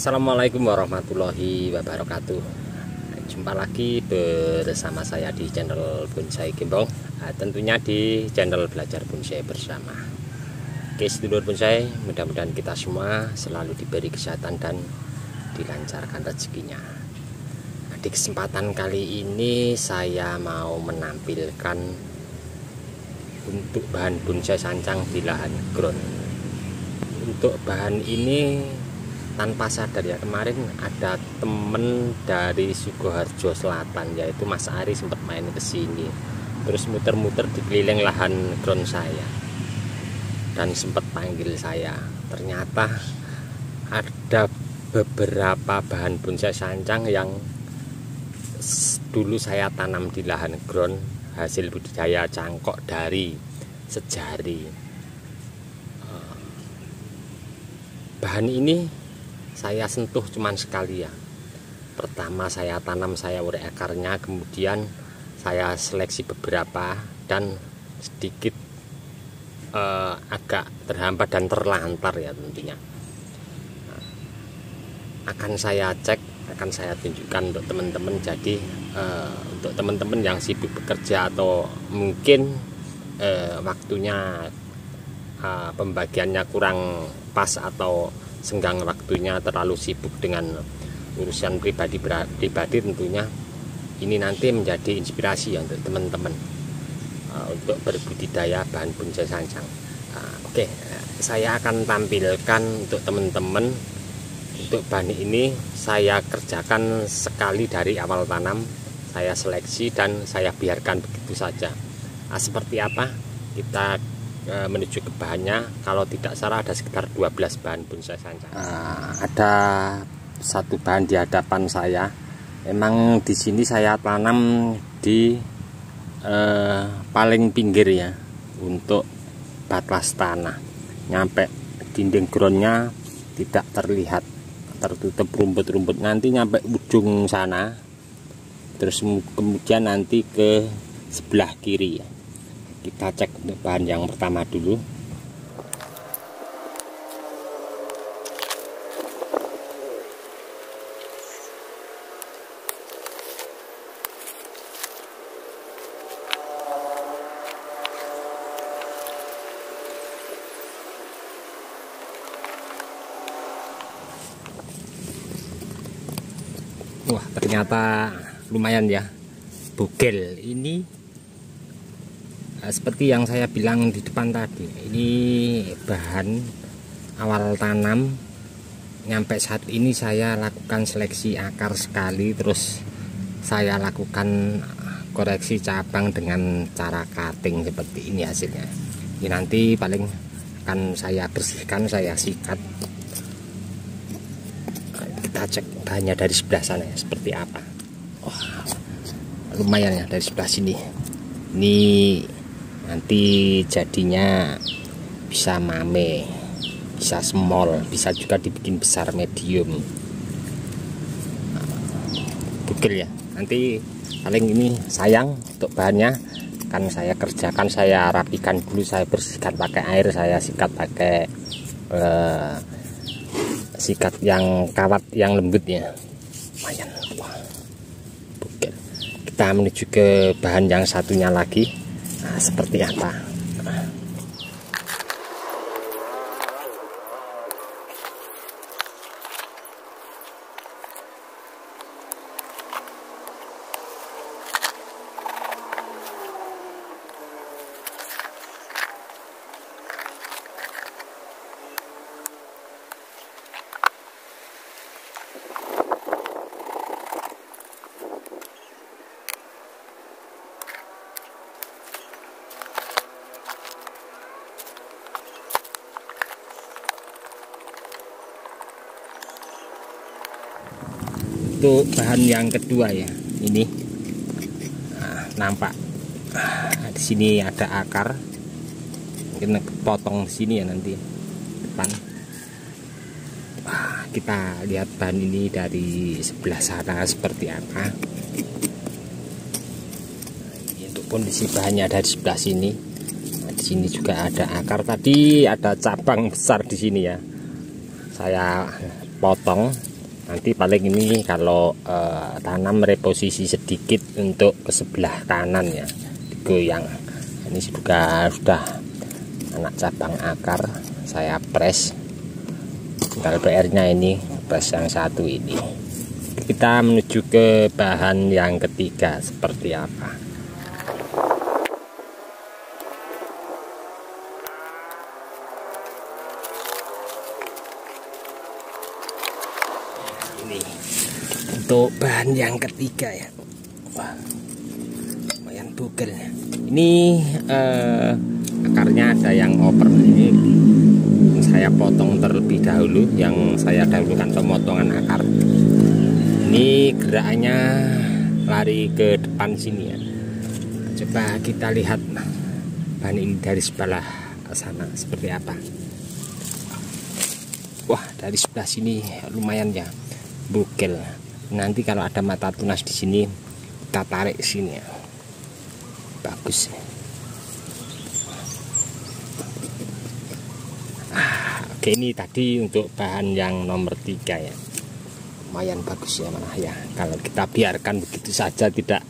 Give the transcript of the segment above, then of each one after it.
Assalamualaikum warahmatullahi wabarakatuh. Jumpa lagi bersama saya di channel Bonsai Gembong, tentunya di channel Belajar Bonsai Bersama. Oke sedulur bonsai, mudah-mudahan kita semua selalu diberi kesehatan dan dilancarkan rezekinya. Di kesempatan kali ini saya mau menampilkan untuk bahan bonsai sancang di lahan ground. Untuk bahan ini tanpa sadar ya, kemarin ada temen dari Sukoharjo Selatan yaitu Mas Ari sempat main ke sini, terus muter-muter di keliling lahan ground saya dan sempat panggil saya. Ternyata ada beberapa bahan bonsai sancang yang dulu saya tanam di lahan ground, hasil budidaya cangkok dari sejari. Bahan ini saya sentuh cuman sekali ya. Pertama saya tanam, saya urek akarnya, kemudian saya seleksi beberapa dan sedikit agak terhambat dan terlantar ya tentunya. Akan saya cek, akan saya tunjukkan untuk teman-teman. Jadi untuk teman-teman yang sibuk bekerja atau mungkin waktunya pembagiannya kurang pas atau senggang waktunya, terlalu sibuk dengan urusan pribadi tentunya ini nanti menjadi inspirasi ya untuk teman-teman untuk berbudidaya bahan bonsai sancang. Oke, saya akan tampilkan untuk teman-teman. Untuk bahan ini saya kerjakan sekali dari awal tanam, saya seleksi dan saya biarkan begitu saja. Seperti apa kita menuju ke bahannya. Kalau tidak salah ada sekitar 12 bahan bonsai sancang. Ada satu bahan di hadapan saya. Memang di sini saya tanam di paling pinggir ya, untuk batas tanah. Nyampe dinding groundnya tidak terlihat, tertutup rumput-rumput. Nanti nyampe ujung sana, terus kemudian nanti ke sebelah kiri ya. Kita cek untuk bahan yang pertama dulu. Wah, ternyata lumayan ya, bugel ini. Seperti yang saya bilang di depan tadi, ini bahan awal tanam. Nyampe saat ini saya lakukan seleksi akar sekali, terus saya lakukan koreksi cabang dengan cara cutting seperti ini hasilnya. Ini nanti paling akan saya bersihkan, saya sikat. Kita cek bahannya dari sebelah sana ya, seperti apa. Wah, lumayan ya dari sebelah sini. Ini nanti jadinya bisa mame, bisa small, bisa juga dibikin besar medium. Bugel ya. Nanti paling ini sayang untuk bahannya, kan saya kerjakan, saya rapikan dulu, saya bersihkan pakai air, saya sikat pakai sikat yang kawat yang lembut ya. Lumayan. Wah, bugel. Kita menuju ke bahan yang satunya lagi. Seperti apa? Untuk bahan yang kedua ya, ini nampak di sini ada akar, mungkin potong di sini ya nanti depan. Kita lihat bahan ini dari sebelah sana seperti apa. Untuk kondisi bahannya dari sebelah sini. Di sini juga ada akar, tadi ada cabang besar di sini ya. Saya potong Nanti paling ini kalau tanam reposisi sedikit untuk ke sebelah kanan ya, digoyang. Ini juga sudah anak cabang akar, saya press. Tinggal PR-nya ini press yang satu ini. Kita menuju ke bahan yang ketiga seperti apa. Ini untuk bahan yang ketiga ya. Wah, lumayan bugel. Ini akarnya ada yang oper. Ini saya potong terlebih dahulu, yang saya dahulukan pemotongan akar. Ini gerakannya lari ke depan sini ya. Coba kita lihat bahan ini dari sebelah sana seperti apa. Wah, dari sebelah sini lumayan ya, bugel. Nanti kalau ada mata tunas di sini, kita tarik ke sini ya. Bagus. Oke, ini tadi untuk bahan yang nomor 3 ya. Lumayan bagus ya, mana ya. Kalau kita biarkan begitu saja, tidak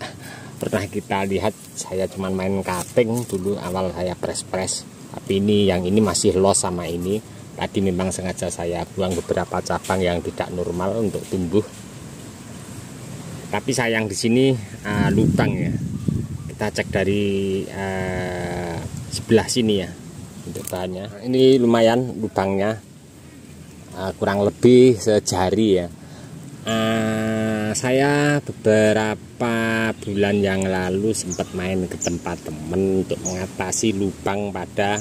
pernah kita lihat. Saya cuma main cutting dulu awal saya press. Tapi ini yang ini masih los sama ini. Tadi memang sengaja saya buang beberapa cabang yang tidak normal untuk tumbuh. Tapi sayang di sini lubang ya. Kita cek dari sebelah sini ya untuk bahannya. Ini lumayan lubangnya, kurang lebih sejari ya. Saya beberapa bulan yang lalu sempat main ke tempat temen untuk mengatasi lubang pada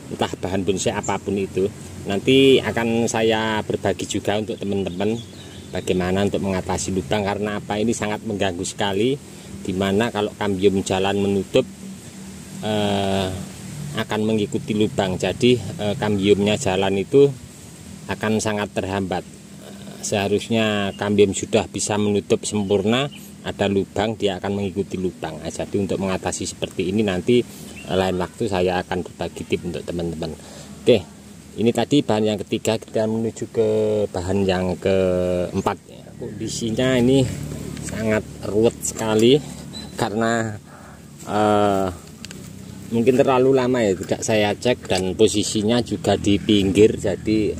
entah bahan bonsai apapun itu. Nanti akan saya berbagi juga untuk teman-teman bagaimana untuk mengatasi lubang, karena apa, ini sangat mengganggu sekali, dimana kalau kambium jalan menutup akan mengikuti lubang. Jadi kambiumnya jalan itu akan sangat terhambat. Seharusnya kambium sudah bisa menutup sempurna, ada lubang dia akan mengikuti lubang. Jadi untuk mengatasi seperti ini nanti lain waktu saya akan berbagi tips untuk teman-teman. Oke, ini tadi bahan yang ketiga, kita menuju ke bahan yang keempat. Kondisinya ini sangat ruwet sekali karena mungkin terlalu lama ya tidak saya cek, dan posisinya juga di pinggir, jadi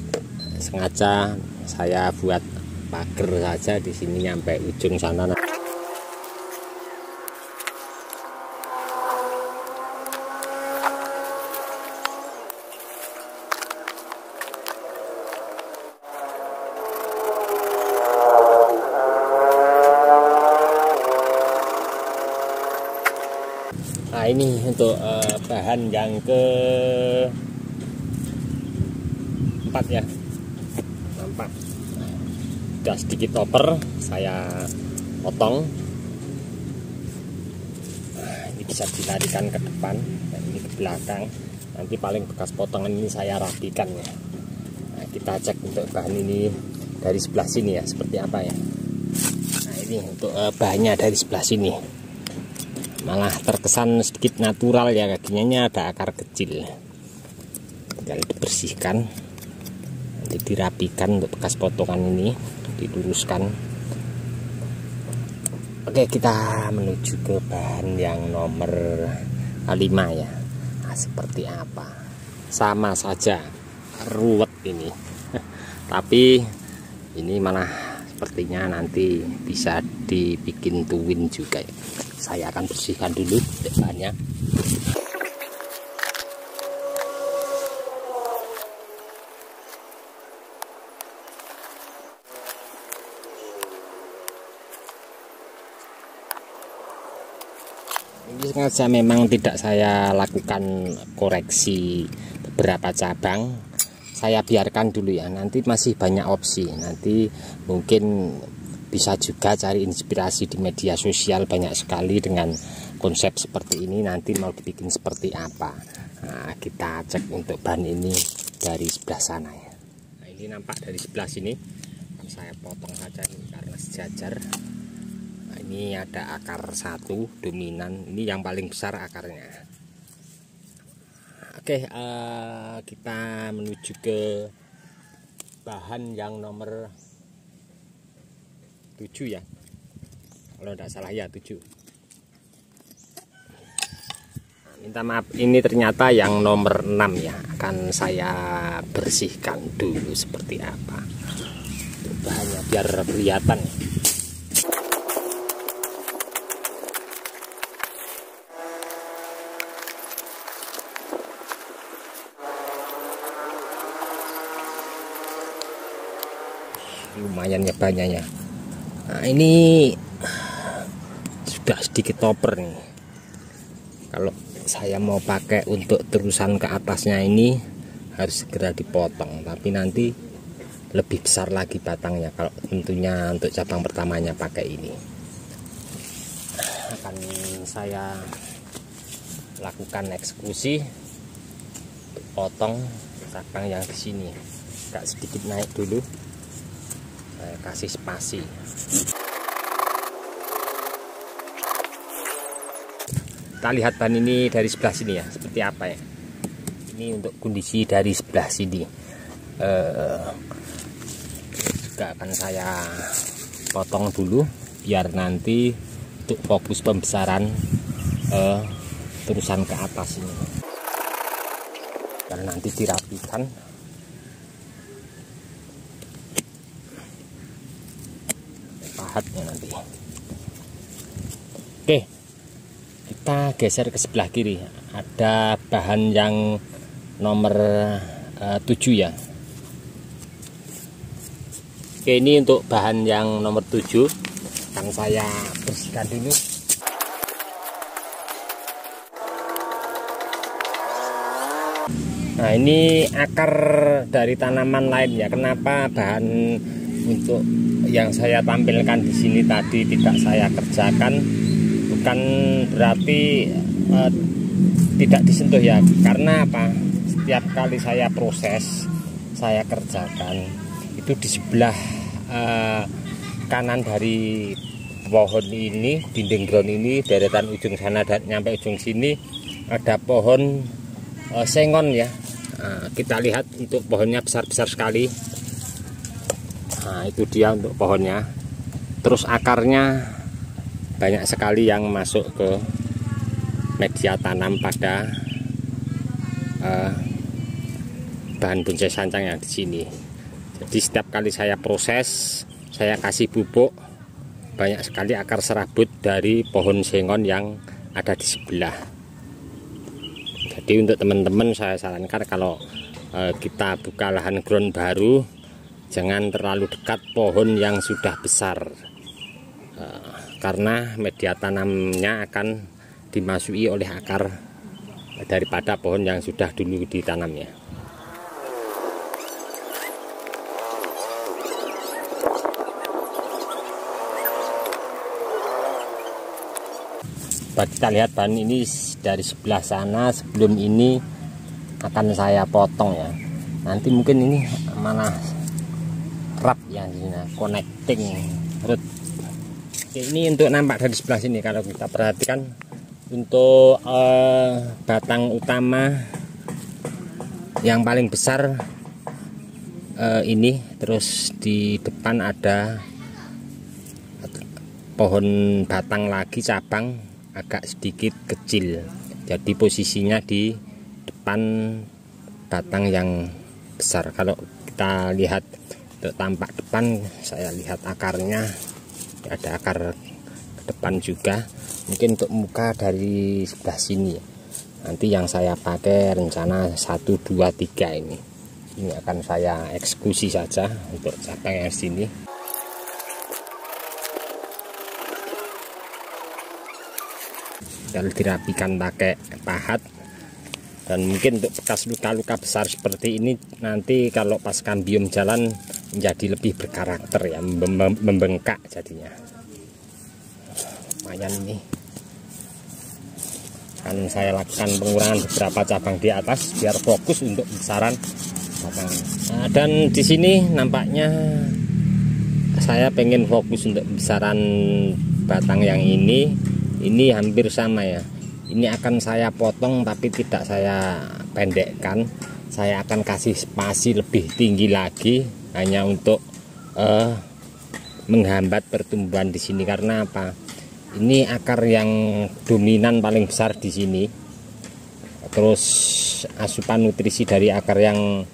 sengaja saya buat pagar saja di sini sampai ujung sana. Nah, ini untuk bahan yang keempat ya. Nampak sudah sedikit oper, saya potong. Nah, ini bisa dilarikan ke depan dan ini ke belakang. Nanti paling bekas potongan ini saya rapikan ya. Nah, kita cek untuk bahan ini dari sebelah sini ya, seperti apa ya. Nah, ini untuk bahannya dari sebelah sini. Malah terkesan sedikit natural ya, kakinya ada akar kecil. Tinggal dibersihkan, nanti dirapikan untuk bekas potongan ini, diluruskan. Oke, kita menuju ke bahan yang nomor 5 ya. Nah, seperti apa? Sama saja, ruwet ini. Tapi ini malah sepertinya nanti bisa dibikin tuwin juga ya. Saya akan bersihkan dulu bahannya. Ini sengaja memang tidak saya lakukan koreksi beberapa cabang. Saya biarkan dulu ya, nanti masih banyak opsi. Nanti mungkin bisa juga cari inspirasi di media sosial, banyak sekali dengan konsep seperti ini. Nanti mau dibikin seperti apa. Nah, kita cek untuk bahan ini dari sebelah sana ya. Nah, ini nampak dari sebelah sini. Saya potong saja ini karena sejajar. Nah, ini ada akar satu dominan. Ini yang paling besar akarnya. Oke, kita menuju ke bahan yang nomor 7 ya, kalau tidak salah ya 7. Nah, minta maaf, ini ternyata yang nomor 6 ya. Akan saya bersihkan dulu seperti apa bahannya biar kelihatan. Lumayan ya banyaknya. Nah, ini sudah sedikit toper nih. Kalau saya mau pakai untuk terusan ke atasnya ini harus segera dipotong, tapi nanti lebih besar lagi batangnya kalau tentunya untuk cabang pertamanya pakai ini. Akan saya lakukan eksekusi potong cabang yang di sini. Agak sedikit naik dulu. Saya kasih spasi. Kita lihat bahan ini dari sebelah sini ya, seperti apa ya. Ini untuk kondisi dari sebelah sini. Juga akan saya potong dulu biar nanti untuk fokus pembesaran terusan ke atas ini. Karena nanti dirapikan. Pahatnya nanti. Oke, kita geser ke sebelah kiri. Ada bahan yang nomor 7 ya. Oke, ini untuk bahan yang nomor 7 akan saya bersihkan dulu. Nah, ini akar dari tanaman lain ya. Kenapa bahan untuk yang saya tampilkan di sini tadi tidak saya kerjakan? Bukan berarti tidak disentuh ya, karena apa? Setiap kali saya proses, saya kerjakan itu di sebelah kanan dari pohon ini, dinding ground ini, deretan ujung sana dan nyampe ujung sini ada pohon sengon ya. Nah, kita lihat untuk pohonnya besar-besar sekali. Nah, itu dia untuk pohonnya. Terus akarnya banyak sekali yang masuk ke media tanam pada bahan bonsai sancang yang di sini. Jadi setiap kali saya proses, saya kasih pupuk, banyak sekali akar serabut dari pohon sengon yang ada di sebelah. Jadi untuk teman-teman saya sarankan kalau kita buka lahan ground baru, jangan terlalu dekat pohon yang sudah besar, karena media tanamnya akan dimasuki oleh akar daripada pohon yang sudah dulu ditanamnya. Kita lihat bahan ini dari sebelah sana, sebelum ini akan saya potong ya. Nanti mungkin ini mana rap ya, connecting root. Ini untuk nampak dari sebelah sini. Kalau kita perhatikan untuk batang utama yang paling besar ini, terus di depan ada pohon batang lagi cabang agak sedikit kecil, jadi posisinya di depan batang yang besar. Kalau kita lihat untuk tampak depan, saya lihat akarnya ada akar ke depan juga. Mungkin untuk muka dari sebelah sini ya. Nanti yang saya pakai rencana 1, 2, 3 ini akan saya eksekusi saja untuk cabang yang sini. Dan dirapikan pakai pahat. Dan mungkin untuk bekas luka-luka besar seperti ini nanti kalau pas kambium jalan menjadi lebih berkarakter ya, membengkak jadinya. Lumayan ini. Akan saya lakukan pengurangan beberapa cabang di atas biar fokus untuk besaran batang. Nah, dan di sini nampaknya saya pengen fokus untuk besaran batang yang ini hampir sama ya. Ini akan saya potong tapi tidak saya pendekkan. Saya akan kasih spasi lebih tinggi lagi hanya untuk menghambat pertumbuhan di sini. Karena apa? Ini akar yang dominan paling besar di sini. Terus asupan nutrisi dari akar yang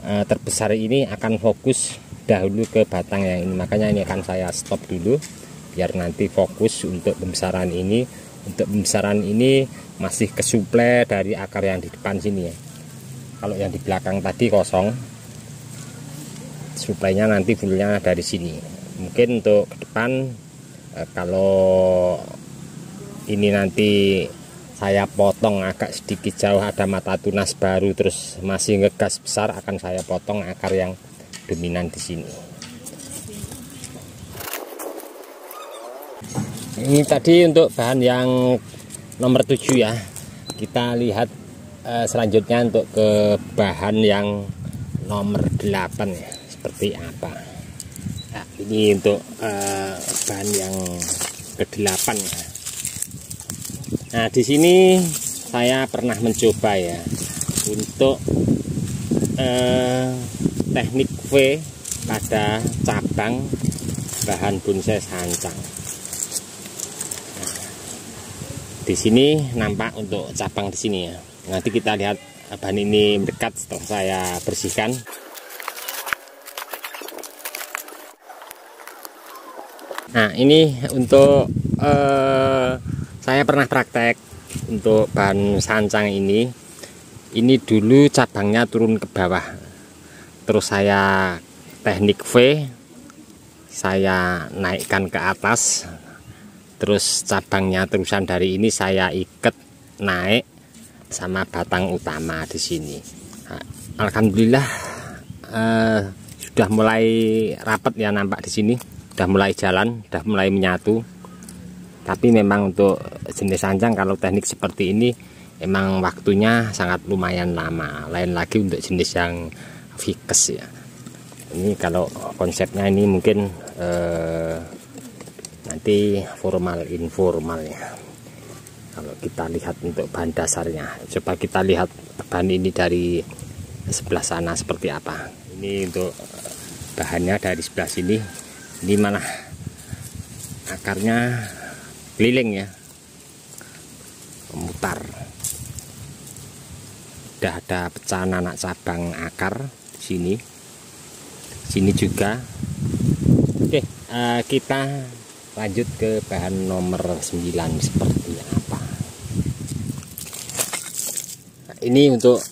terbesar ini akan fokus dahulu ke batang yang ini. Makanya ini akan saya stop dulu biar nanti fokus untuk pembesaran ini. Untuk pembesaran ini masih kesuplai dari akar yang di depan sini ya. Kalau yang di belakang tadi kosong, suplainya nanti fullnya dari sini. Mungkin untuk ke depan kalau ini nanti saya potong agak sedikit jauh, ada mata tunas baru terus masih ngegas besar, akan saya potong akar yang dominan di sini. Ini tadi untuk bahan yang nomor 7 ya. Kita lihat selanjutnya untuk ke bahan yang nomor 8 ya, seperti apa. Nah, ini untuk bahan yang ke-8 ya. Nah, di sini saya pernah mencoba ya untuk teknik V pada cabang bahan bonsai sancang. Di sini nampak untuk cabang di sini ya. Nanti kita lihat bahan ini mendekat setelah saya bersihkan. Nah, ini untuk saya pernah praktek untuk bahan sancang ini. Ini dulu cabangnya turun ke bawah. Terus saya teknik V, saya naikkan ke atas. Terus cabangnya terusan dari ini saya ikat naik sama batang utama di sini. Nah, alhamdulillah sudah mulai rapat ya, nampak di sini sudah mulai jalan, sudah mulai menyatu. Tapi memang untuk jenis sancang kalau teknik seperti ini emang waktunya sangat lumayan lama. Lain lagi untuk jenis yang vikes ya. Ini kalau konsepnya ini mungkin nanti formal informal ya. Kalau kita lihat untuk bahan dasarnya, coba kita lihat bahan ini dari sebelah sana seperti apa. Ini untuk bahannya dari sebelah sini. Ini mana akarnya keliling ya, memutar. Sudah ada pecahan anak cabang akar di sini. Sini juga. Oke, kita lanjut ke bahan nomor 9 seperti apa. Nah, ini untuk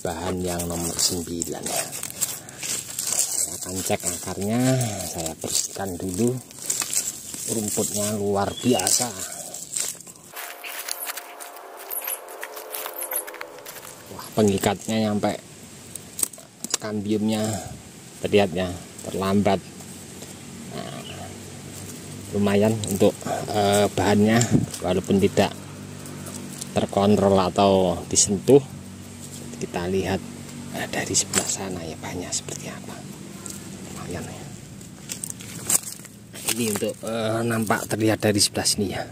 bahan yang nomor 9 ya. Saya akan cek akarnya, saya bersihkan dulu. Rumputnya luar biasa. Wah, pengikatnya sampai kambiumnya terlihat ya, terlambat. Nah, lumayan untuk bahannya, walaupun tidak terkontrol atau disentuh. Kita lihat dari sebelah sana ya bahannya seperti apa. Lumayan ya. Ini untuk nampak terlihat dari sebelah sini ya,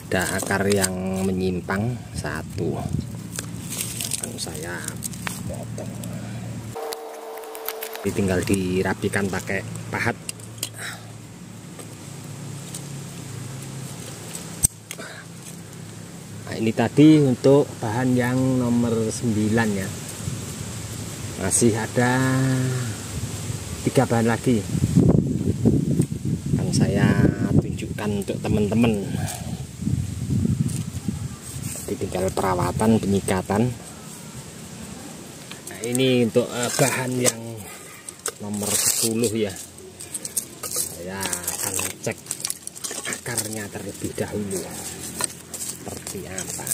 ada akar yang menyimpang satu, akan saya potong. Ini tinggal dirapikan pakai pahat. Nah, ini tadi untuk bahan yang nomor 9 ya. Masih ada 3 bahan lagi. Saya tunjukkan untuk teman-teman. Tinggal perawatan, penyikatan. Nah, ini untuk bahan yang nomor 10 ya. Saya akan cek akarnya terlebih dahulu seperti apa.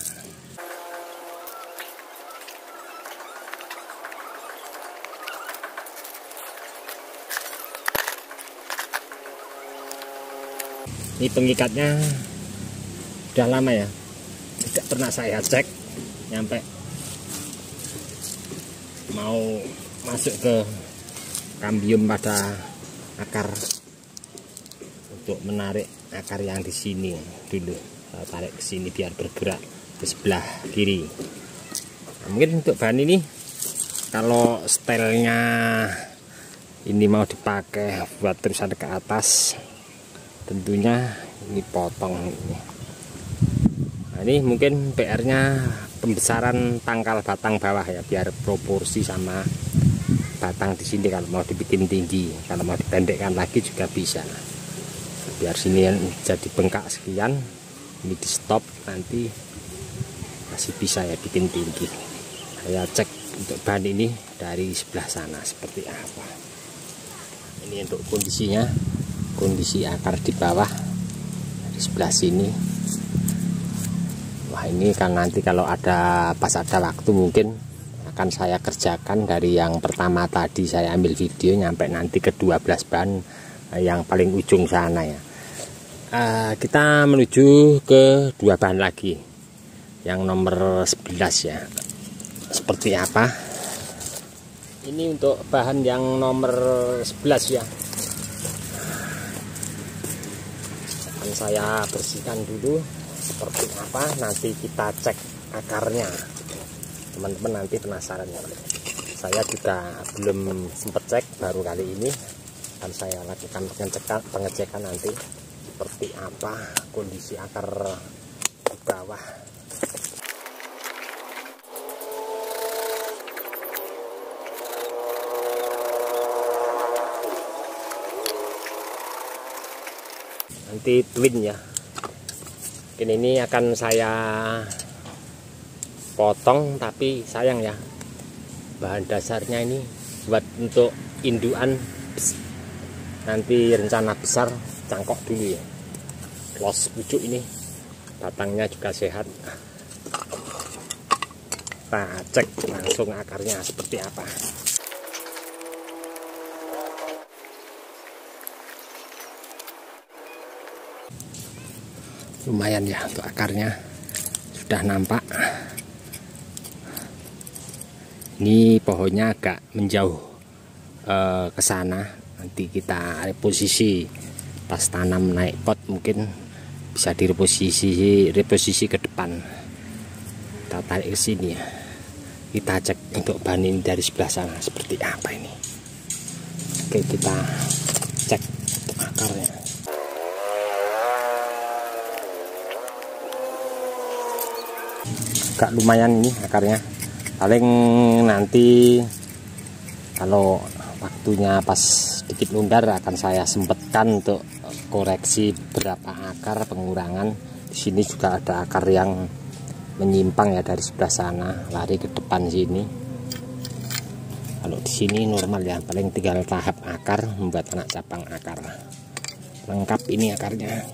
Ini pengikatnya sudah lama ya, tidak pernah saya cek nyampe mau masuk ke kambium pada akar untuk menarik akar yang di sini dulu. Saya tarik ke sini biar bergerak ke sebelah kiri. Nah, mungkin untuk bahan ini kalau stylenya ini mau dipakai buat terusan ke atas, tentunya ini potong ini. Nah, ini mungkin PR-nya pembesaran pangkal batang bawah ya, biar proporsi sama batang di sini. Kalau mau dibikin tinggi, kalau mau dipendekkan lagi juga bisa. Biar sini jadi bengkak sekian, ini di stop, nanti masih bisa ya bikin tinggi. Saya cek untuk bahan ini dari sebelah sana seperti apa. Ini untuk kondisinya, kondisi akar di bawah dari sebelah sini. Wah, ini kan nanti kalau ada pas ada waktu mungkin akan saya kerjakan dari yang pertama tadi saya ambil video nyampe nanti ke 12 bahan yang paling ujung sana ya. Kita menuju ke 2 bahan lagi, yang nomor 11 ya. Seperti apa? Ini untuk bahan yang nomor 11 ya. Akan saya bersihkan dulu seperti apa, nanti kita cek akarnya. Teman-teman nanti penasaran ya. Saya juga belum sempat cek, baru kali ini akan saya lakukan pengecekan nanti seperti apa kondisi akar di bawah. Nanti twin ya. Ini akan saya potong, tapi sayang ya, bahan dasarnya ini buat untuk indukan. Nanti rencana besar cangkok dulu ya. Los pucuk ini batangnya juga sehat. Kita cek langsung akarnya seperti apa. Lumayan ya untuk akarnya, sudah nampak. Ini pohonnya agak menjauh ke sana. Nanti kita reposisi pas tanam naik pot, mungkin bisa reposisi ke depan. Kita tarik ke sini ya. Kita cek untuk bahan ini dari sebelah sana seperti apa ini. Oke, kita cek untuk akarnya. Agak lumayan ini akarnya. Paling nanti kalau waktunya pas sedikit lundar akan saya sempatkan untuk koreksi berapa akar pengurangan. Di sini juga ada akar yang menyimpang ya dari sebelah sana, lari ke depan sini. Kalau di sini normal ya, paling tinggal tahap akar, membuat anak cabang akar. Lengkap ini akarnya.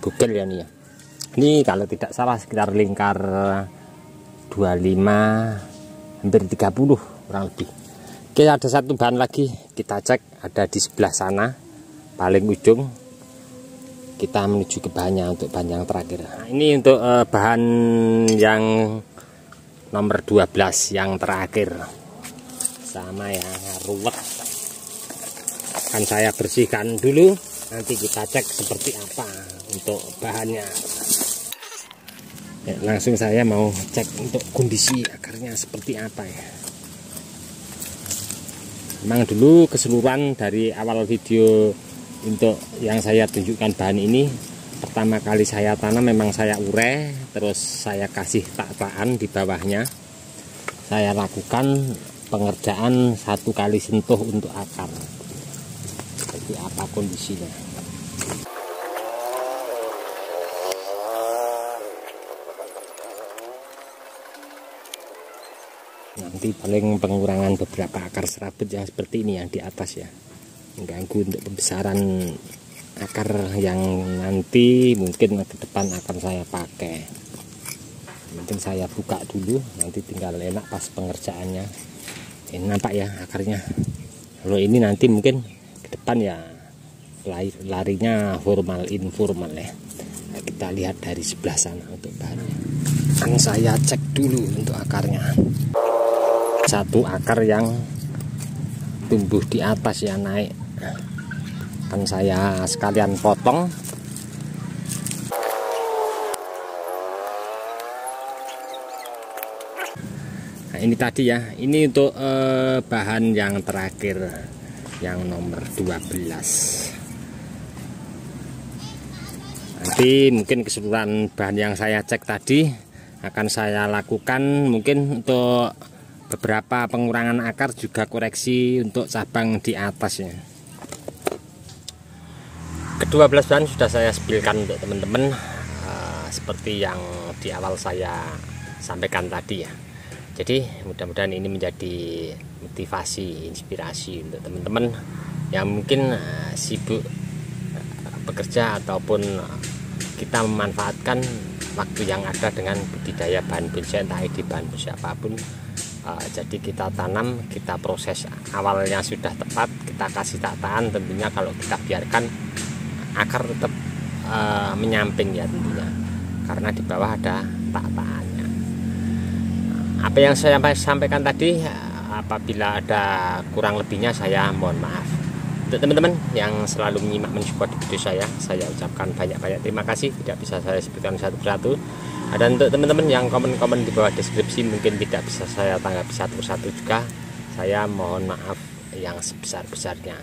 Bugel ya nih ya. Ini kalau tidak salah sekitar lingkar 25 hampir 30 kurang lebih. Oke, ada satu bahan lagi kita cek, ada di sebelah sana paling ujung. Kita menuju ke bahannya untuk bahan yang terakhir. Nah, ini untuk bahan yang nomor 12 yang terakhir. Sama ya, ruwet. Akan saya bersihkan dulu, nanti kita cek seperti apa untuk bahannya. Ya, langsung saya mau cek untuk kondisi akarnya seperti apa ya. Memang dulu keseluruhan dari awal video untuk yang saya tunjukkan bahan ini, pertama kali saya tanam memang saya urai, terus saya kasih tak-takan di bawahnya. Saya lakukan pengerjaan 1 kali sentuh untuk akar. Seperti apa kondisinya. Nanti paling pengurangan beberapa akar serabut yang seperti ini yang di atas ya, mengganggu untuk pembesaran akar yang nanti mungkin ke depan akan saya pakai. Mungkin saya buka dulu, nanti tinggal enak pas pengerjaannya. Ini nampak ya akarnya. Kalau ini nanti mungkin ke depan ya larinya formal informal ya. Nah, kita lihat dari sebelah sana untuk bahannya. Kan saya cek dulu untuk akarnya. Satu akar yang tumbuh di atas ya, naik, akan saya sekalian potong. Nah, Nah, ini tadi ya, ini untuk bahan yang terakhir, yang nomor 12. Nanti mungkin keseluruhan bahan yang saya cek tadi akan saya lakukan, mungkin untuk beberapa pengurangan akar, juga koreksi untuk cabang di atasnya. Kedua belas bahan sudah saya spilkan untuk teman-teman, seperti yang di awal saya sampaikan tadi ya. Jadi mudah-mudahan ini menjadi motivasi, inspirasi untuk teman-teman yang mungkin sibuk bekerja ataupun kita memanfaatkan waktu yang ada dengan budidaya bahan bonsai, entah di bahan bonsai apapun. Jadi kita tanam, kita proses awalnya sudah tepat, kita kasih tataan. Tentunya kalau kita biarkan, akar tetap menyamping ya tentunya, karena di bawah ada tataannya. Apa yang saya sampaikan tadi, apabila ada kurang lebihnya saya mohon maaf. Untuk teman-teman yang selalu menyimak, mensupport video saya ucapkan banyak-banyak terima kasih. Tidak bisa saya sebutkan satu persatu. Dan untuk teman-teman yang komen-komen di bawah deskripsi mungkin tidak bisa saya tanggapi satu persatu juga, saya mohon maaf yang sebesar-besarnya.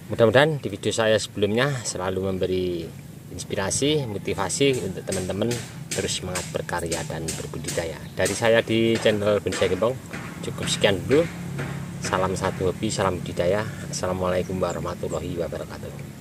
Mudah-mudahan di video saya sebelumnya selalu memberi inspirasi, motivasi untuk teman-teman terus semangat berkarya dan berbudidaya. Dari saya di channel Bonsai Gembong cukup sekian dulu. Salam satu hobi, salam budidaya. Assalamualaikum warahmatullahi wabarakatuh.